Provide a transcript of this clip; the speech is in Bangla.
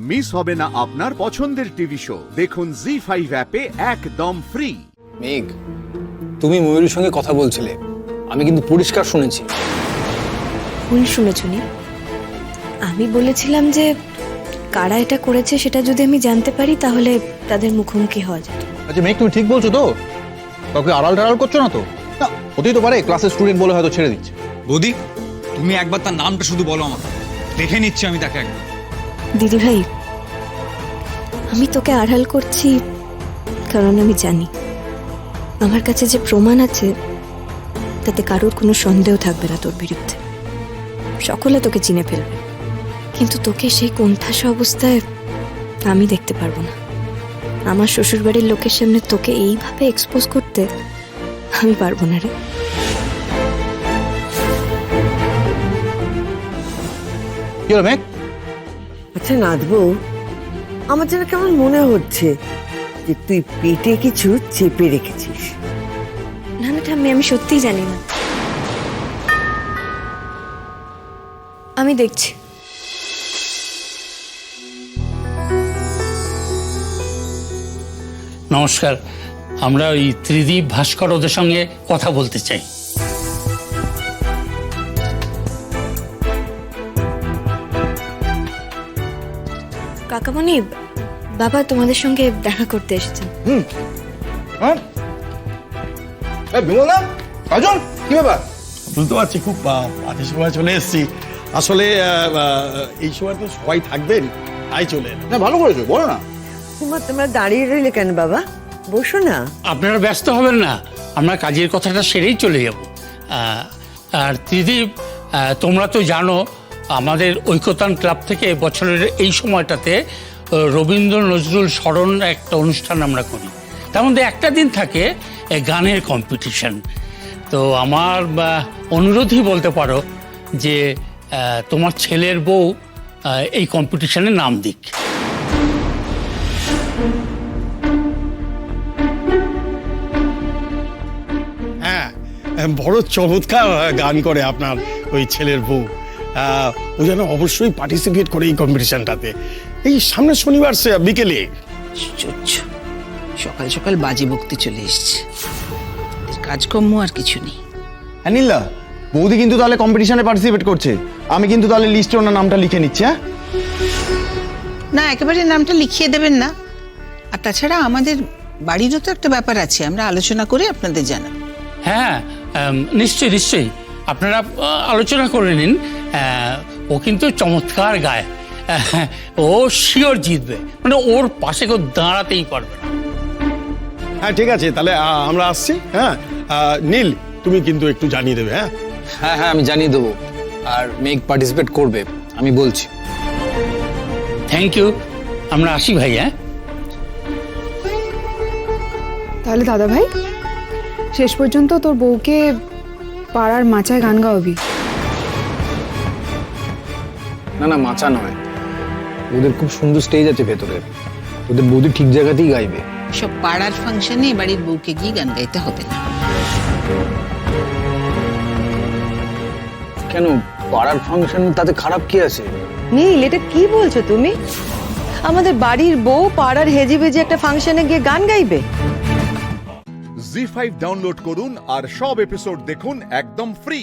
মিস হবে না আপনার পছন্দের টিভি শো। দেখুন জি5 অ্যাপে একদম ফ্রি। মেঘ, তুমি ময়ূরীর সঙ্গে কথা বলছিলে, আমি কিন্তু পরিষ্কার শুনেছি। ভুল শুনেছনি। আমি বলেছিলাম যে কারা এটা করেছে সেটা যদি আমি জানতে পারি তাহলে তাদের মুখোমুখি হওয়া যেত। আচ্ছা মেঘ, তুমি ঠিক বলছো তো? কাউকে আড়াল টাড়াল করছো না তো? না, হতেই তো পারে ক্লাসের স্টুডেন্ট বলে হয়তো ছেড়ে দিচ্ছে। বৌদি, তুমি একবার তার নামটা শুধু বলো আমাকে, দেখে নিচ্ছি আমি তাকে একবার। দিদি ভাই, আমি তোকে আড়াল করছি কারণ আমি জানি আমার কাছে যে প্রমাণ আছে তাতে কারোর কোনো সন্দেহ থাকবে না তোর বিরুদ্ধে। সকলে তোকে চিনে ফেলবে, কিন্তু তোকে সেই কোণঠাসা অবস্থায় আমি দেখতে পারবো না। আমার শ্বশুরবাড়ির লোকের সামনে তোকে এইভাবে এক্সপোজ করতে আমি পারবো না রে। কি হলো মেঘ? আচ্ছা নাথবু, আমার যেন কেমন মনে হচ্ছে যে তুই পেটে কিছু চেপে রেখেছিস। না না ঠাম্মি, আমি সত্যিই জানি না। আমি দেখছি। নমস্কার, আমরা ওই ত্রিদীপ ভাস্কর ওদের সঙ্গে কথা বলতে চাই। কাকামণি, বাবা তোমাদের সঙ্গে দেখা করতে এসেছেন। হ্যাঁ, বিমল না কাজল, কি ব্যাপার? বুঝতে পারছি, খুব বাজে সময় চলে এসেছি। আসলে এই সময় তো সবাই থাকবেন, তাই চলে এলাম। না, ভালো করেছো, বলো না। তোমার তোমরা দাঁড়িয়ে রইলে কেন বাবা? বসো না। আপনারা ব্যস্ত হবেন না, আমরা কাজের কথাটা সেরেই চলে যাব। আর ত্রিদীপ, তোমরা তো জানো আমাদের ঐক্যতান ক্লাব থেকে বছরের এই সময়টাতে রবীন্দ্র নজরুল স্মরণ একটা অনুষ্ঠান আমরা করি। তার মধ্যে একটা দিন থাকে গানের কম্পিটিশন। তো আমার অনুরোধই বলতে পারো যে তোমার ছেলের বউ এই কম্পিটিশনে নাম দিক। হ্যাঁ, বড় চমৎকার গান করে আপনার ওই ছেলের বউ। ও যেন অবশ্যই পার্টিসিপেট করে এই কম্পিটিশনটাতে। এই সামনের শনিবার বিকেলে। সকাল সকাল বাজি বকতে চলে এসছে, এর কাজকর্ম আর কিছু নেই। হ্যাঁ নীলা, বৌদি কিন্তু তাহলে কম্পিটিশনে পার্টিসিপেট করছে। আমি কিন্তু তাহলে লিস্টে ওনার নামটা লিখে নিচ্ছি। হ্যাঁ না, একেবারে নামটা লিখিয়ে দেবেন না। আর তাছাড়া আমাদের বাড়িরও তো একটা ব্যাপার আছে, আমরা আলোচনা করে আপনাদের জানাবো। হ্যাঁ, নিশ্চয়ই নিশ্চয়ই, আপনারা আলোচনা করে নিন। ও কিন্তু চমৎকার গায়, ও শিওর জিতবে, মানে ওর পাশে কেউ দাঁড়াতেই পারবে না। হ্যাঁ ঠিক আছে, তাহলে আমরা আসছি। হ্যাঁ, নীল তুমি কিন্তু একটু জানিয়ে দেবে। হ্যাঁ হ্যাঁ হ্যাঁ, আমি জানিয়ে দেবো। আর মেঘ পার্টিসিপেট করবে, আমি বলছি। থ্যাংক ইউ, আমরা আসি ভাই। হ্যাঁ, তাহলে দাদা ভাই, শেষ পর্যন্ত তোর বউকে পাড়ার মাচায় গান গাওয়াবি? না না, মাচা নয়, ওদের খুব সুন্দর স্টেজ আছে ভেতরে, ওদের বৌদি ঠিক জায়গাতেই গাইবে। সব পাড়ার ফাংশনে বাড়ির বউকে গিয়ে গান গাইতে হবে না। কেন, পাড়ার ফাংশন তাতে খারাপ কি আছে? নীল, এটা কি বলছো তুমি? আমাদের বাড়ির বউ পাড়ার হেজি বেজি একটা ফাংশনে গিয়ে গান গাইবে? জি5 ডাউনলোড করুন আর সব এপিসোড দেখুন একদম ফ্রি।